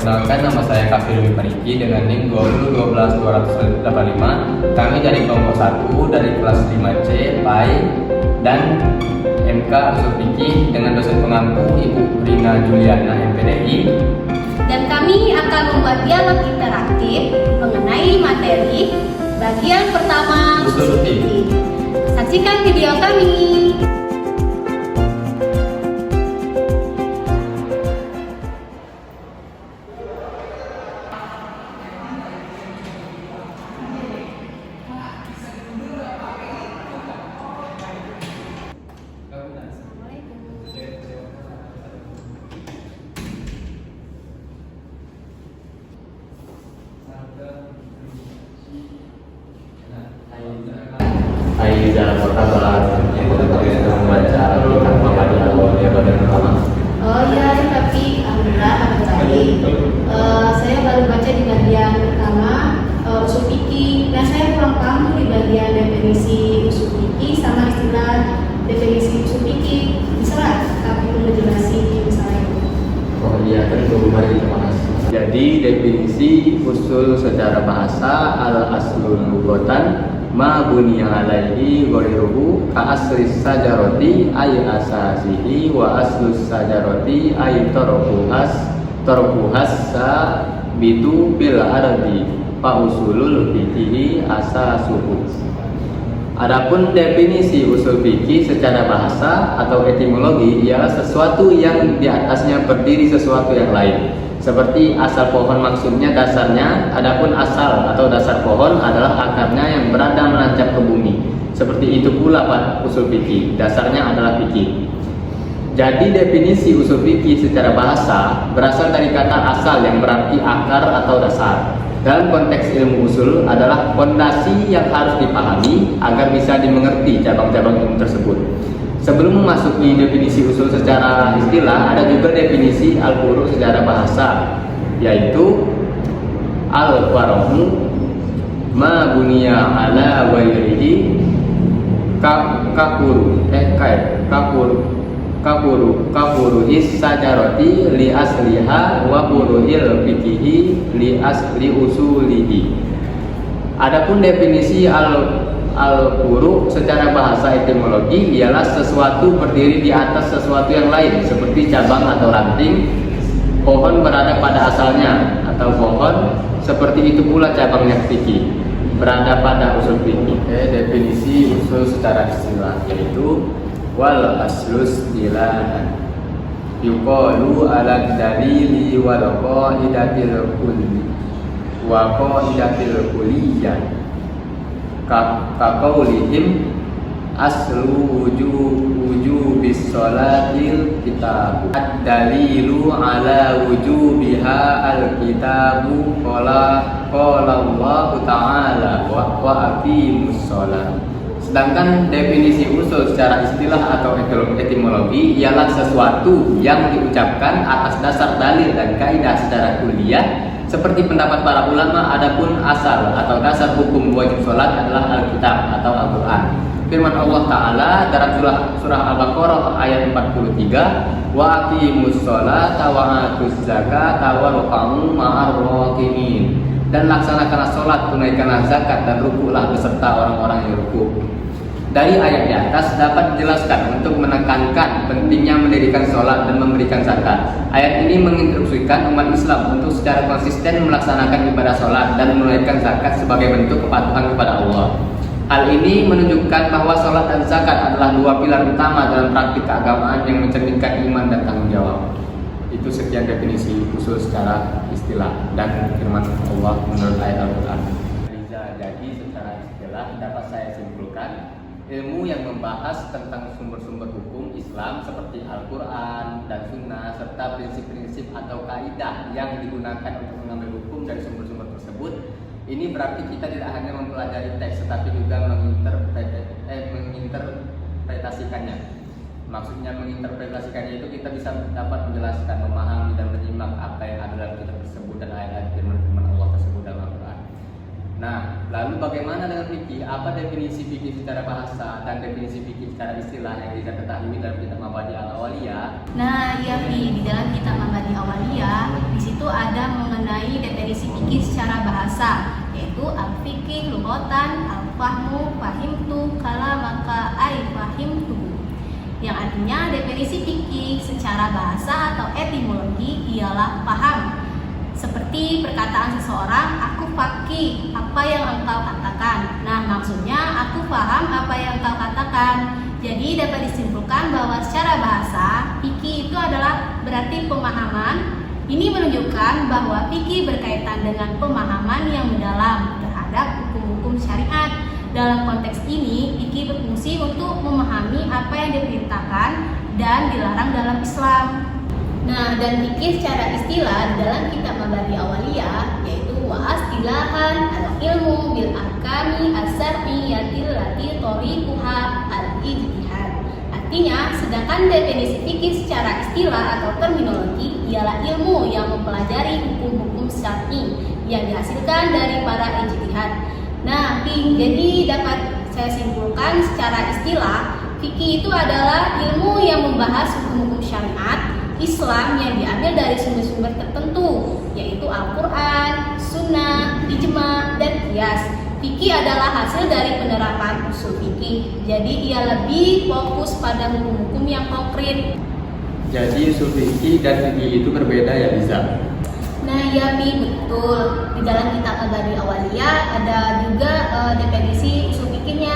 Perkenalkan, nama saya Kafir Wipariki dengan NIM 2012285. Kami dari kelompok 1 dari kelas 5C PAI dan MK Usul Fikih dengan dosen pengampu Ibu Rina Juliana MPDI. Dan kami akan membuat dialog interaktif mengenai materi bagian pertama Usul Fikih. Saksikan video kami. Hai dalam kota barat yang kita membaca kitab Muhammadiyah Al-Awaliyah bagian pertama. Oh iya, tapi alhamdulillah kabar baik. Saya baru baca di bagian pertama usul fikih. Dan saya kurang paham tuh di bagian definisi usul fikih sama istilah definisi usul fikih. Bisa nggak kami menjelaskan misalnya? Oh iya, tentu, mari kita bahas. Jadi definisi usul secara bahasa al-aslul lughatan ma buniya alaihi ghairuhu ka aslis sajarati ay asasihi wa aslus sajarati ay tarkuhas sa bitu bil ardi fa usulul fikih asasuhu. Adapun definisi usul fikih secara bahasa atau etimologi ialah sesuatu yang di atasnya berdiri sesuatu yang lain. Seperti asal pohon maksudnya dasarnya, adapun asal atau dasar pohon adalah akarnya yang berada menancap ke bumi. Seperti itu pula Pak usul fikih, dasarnya adalah fikih. Jadi definisi usul fikih secara bahasa berasal dari kata asal yang berarti akar atau dasar. Dalam konteks ilmu usul adalah fondasi yang harus dipahami agar bisa dimengerti cabang-cabang ilmu tersebut. Sebelum memasuki definisi usul secara istilah, ada juga definisi al-furu' secara bahasa, yaitu al-far'u ma buniya ala ghairihi kafuru is sajarati li asliha wa furu'il fikihi li asli usulihi. Adapun definisi al-furu' secara bahasa etimologi ialah sesuatu berdiri di atas sesuatu yang lain, seperti cabang atau ranting. Pohon berada pada asalnya, atau pohon seperti itu pula cabangnya fikih berada pada usul fikih. Definisi usul secara istilah yaitu wal aslus istilahan yuqalu ala dalili wal qaidatil kulli wa qaidatil kulliyah kaqaulihim aslu wujubis sholatil kitabu ad-dalilu ala wujubiha al-kitabu qala Allah ta'ala wa aqimus sholat. Sedangkan definisi usul secara istilah atau etimologi ialah sesuatu yang diucapkan atas dasar dalil dan kaidah secara kuliah. Seperti pendapat para ulama, adapun asal atau dasar hukum wajib sholat adalah Alkitab atau Al-Quran. Firman Allah Ta'ala dalam surah Al-Baqarah ayat 43, wa aqimus sholata wa atuz zakata warka'u ma'ar raki'in. Dan laksanakanlah sholat, tunaikanlah zakat dan rukulah beserta orang-orang yang ruku. Dari ayat di atas dapat dijelaskan untuk menekankan pentingnya mendirikan sholat dan memberikan zakat. Ayat ini menginstruksikan umat Islam untuk secara konsisten melaksanakan ibadah sholat dan menunaikan zakat sebagai bentuk kepatuhan kepada Allah. Hal ini menunjukkan bahwa sholat dan zakat adalah dua pilar utama dalam praktik keagamaan yang mencerminkan iman dan tanggung jawab. Itu sekian definisi usul secara istilah dan firman Allah menurut ayat Al-Quran. Jadi secara istilah dapat saya simpulkan, ilmu yang membahas tentang sumber-sumber hukum Islam seperti Al-Quran dan Sunnah serta prinsip-prinsip atau kaidah yang digunakan untuk mengambil hukum dari sumber-sumber tersebut. Ini berarti kita tidak hanya mempelajari teks tetapi juga menginterpretasikannya. Maksudnya menginterpretasikannya itu kita bisa dapat menjelaskan, memahami dan menyimak apa yang ada dalam kitab tersebut dan ayat-ayat firman Allah tersebut dalam Al-Quran. Nah, lalu bagaimana dengan fikih? Apa definisi fikih secara bahasa dan definisi fikih secara istilah yang kita ketahui dalam kitab Mabadi Al-Awaliyah? Nah, iya Fi, di dalam kitab Mabadi Awaliyah di situ ada bahasa, yaitu al-fiqih lughatan, al-fahmu fahimtu kalamaka ay fahimtu. Yang artinya definisi fikih secara bahasa atau etimologi ialah paham. Seperti perkataan seseorang, aku faqih, apa yang engkau katakan. Nah, maksudnya aku paham apa yang engkau katakan. Jadi dapat disimpulkan bahwa secara bahasa, fikih itu adalah berarti pemahaman. Ini menunjukkan bahwa fikih berkaitan dengan pemahaman yang mendalam terhadap hukum-hukum syariat. Dalam konteks ini, fikih berfungsi untuk memahami apa yang diperintahkan dan dilarang dalam Islam. Nah, dan fikih secara istilah dalam kitab Mabadi Awaliyah yaitu istilahan al-ilmu bil ahkami as-syar'iyyatil lati tariquha al-ijtihad. Artinya, sedangkan definisi fikih secara istilah atau terminologi ialah ilmu yang mempelajari hukum-hukum syar'i yang dihasilkan dari para ijtihad. Nah, jadi dapat saya simpulkan secara istilah, fikih itu adalah ilmu yang membahas hukum-hukum syariat Islam yang diambil dari sumber-sumber tertentu, yaitu Al-Quran, Sunnah, Ijma, dan Qiyas. Fikih adalah hasil dari penerapan usul fikih, jadi ia lebih fokus pada hukum-hukum yang konkret. Jadi usul fikih dan fikih itu berbeda ya Liza? Nah ya betul, di dalam kitab Mabadi Awaliyah ada juga definisi usul fikihnya,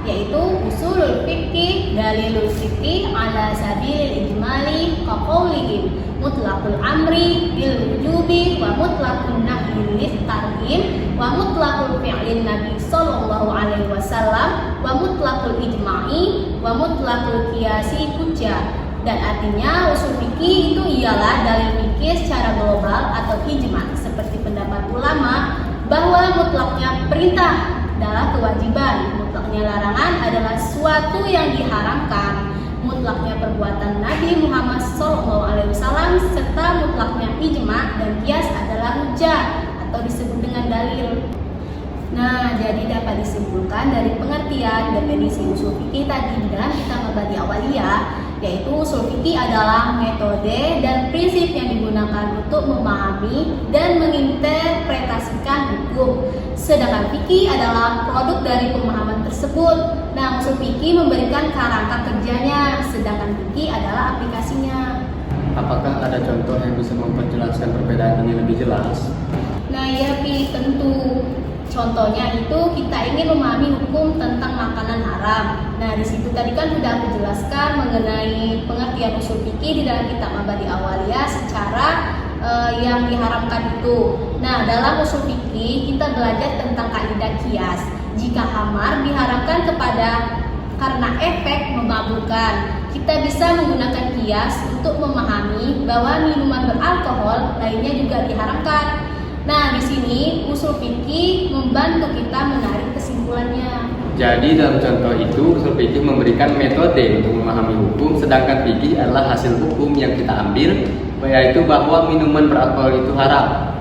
yaitu usulul fikih dalilul fikih ala sabilil ijmali kaqaulihim mutlaqul amri bil wujubi wa mutlaqun nahyi lit tarhim wa mutlaqul fi'lin nabi sallallahu alaihi wasallam wa mutlaqul ijma'i wa mutlaqul qiyasi hujjah. Dan artinya usul fikih itu ialah dalil fikih secara global atau ijma, seperti pendapat ulama bahwa mutlaknya perintah adalah kewajiban, mutlaknya larangan adalah suatu yang diharamkan, mutlaknya perbuatan Nabi Muhammad SAW, serta mutlaknya ijma dan qiyas adalah hujjah atau disebut dengan dalil. Nah, jadi dapat disimpulkan dari pengertian definisi usul fikih tadi di dalam kitab Mabadi Awaliyah, yaitu usul fikih adalah metode dan prinsip yang digunakan untuk memahami dan menginterpretasikan hukum. Sedangkan fikih adalah produk dari pemahaman tersebut. Nah, usul fikih memberikan kerangka kerjanya, sedangkan fikih adalah aplikasinya. Apakah ada contoh yang bisa memperjelaskan perbedaan ini lebih jelas? Nah, ya tentu. Contohnya itu kita ingin memahami hukum tentang makanan haram. Nah, di situ tadi kan sudah aku jelaskan mengenai pengertian usul fikih di dalam kitab Mabadi Awaliyah secara yang diharamkan itu. Nah, dalam usul fikih kita belajar tentang kaidah qiyas. Jika khamar diharamkan karena efek memabukkan, kita bisa menggunakan qiyas untuk memahami bahwa minuman beralkohol lainnya juga diharamkan. Nah, di sini usul fikih membantu kita menarik kesimpulannya. Jadi dalam contoh itu usul fikih memberikan metode untuk memahami hukum, sedangkan fikih adalah hasil hukum yang kita ambil, yaitu bahwa minuman beralkohol itu haram.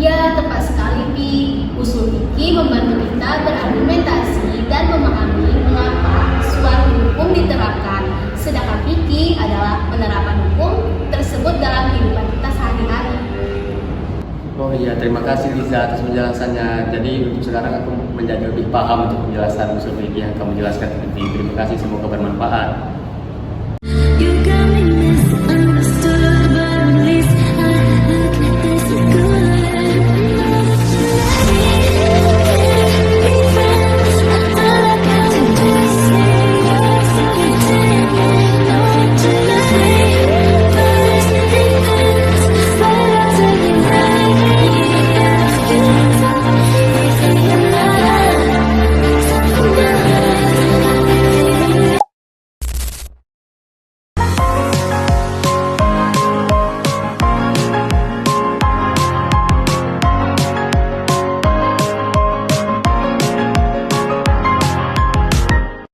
Ya, tepat sekali, Pi. Usul fikih membantu kita berargumentasi dan memahami mengapa suatu hukum diterapkan, sedangkan fikih adalah penerapan hukum tersebut dalam kehidupan kita sehari-hari. Oh iya, terima kasih Liza atas penjelasannya. Jadi untuk sekarang aku menjadi lebih paham untuk penjelasan usul fikih yang kamu jelaskan tadi. Terima kasih, semoga bermanfaat.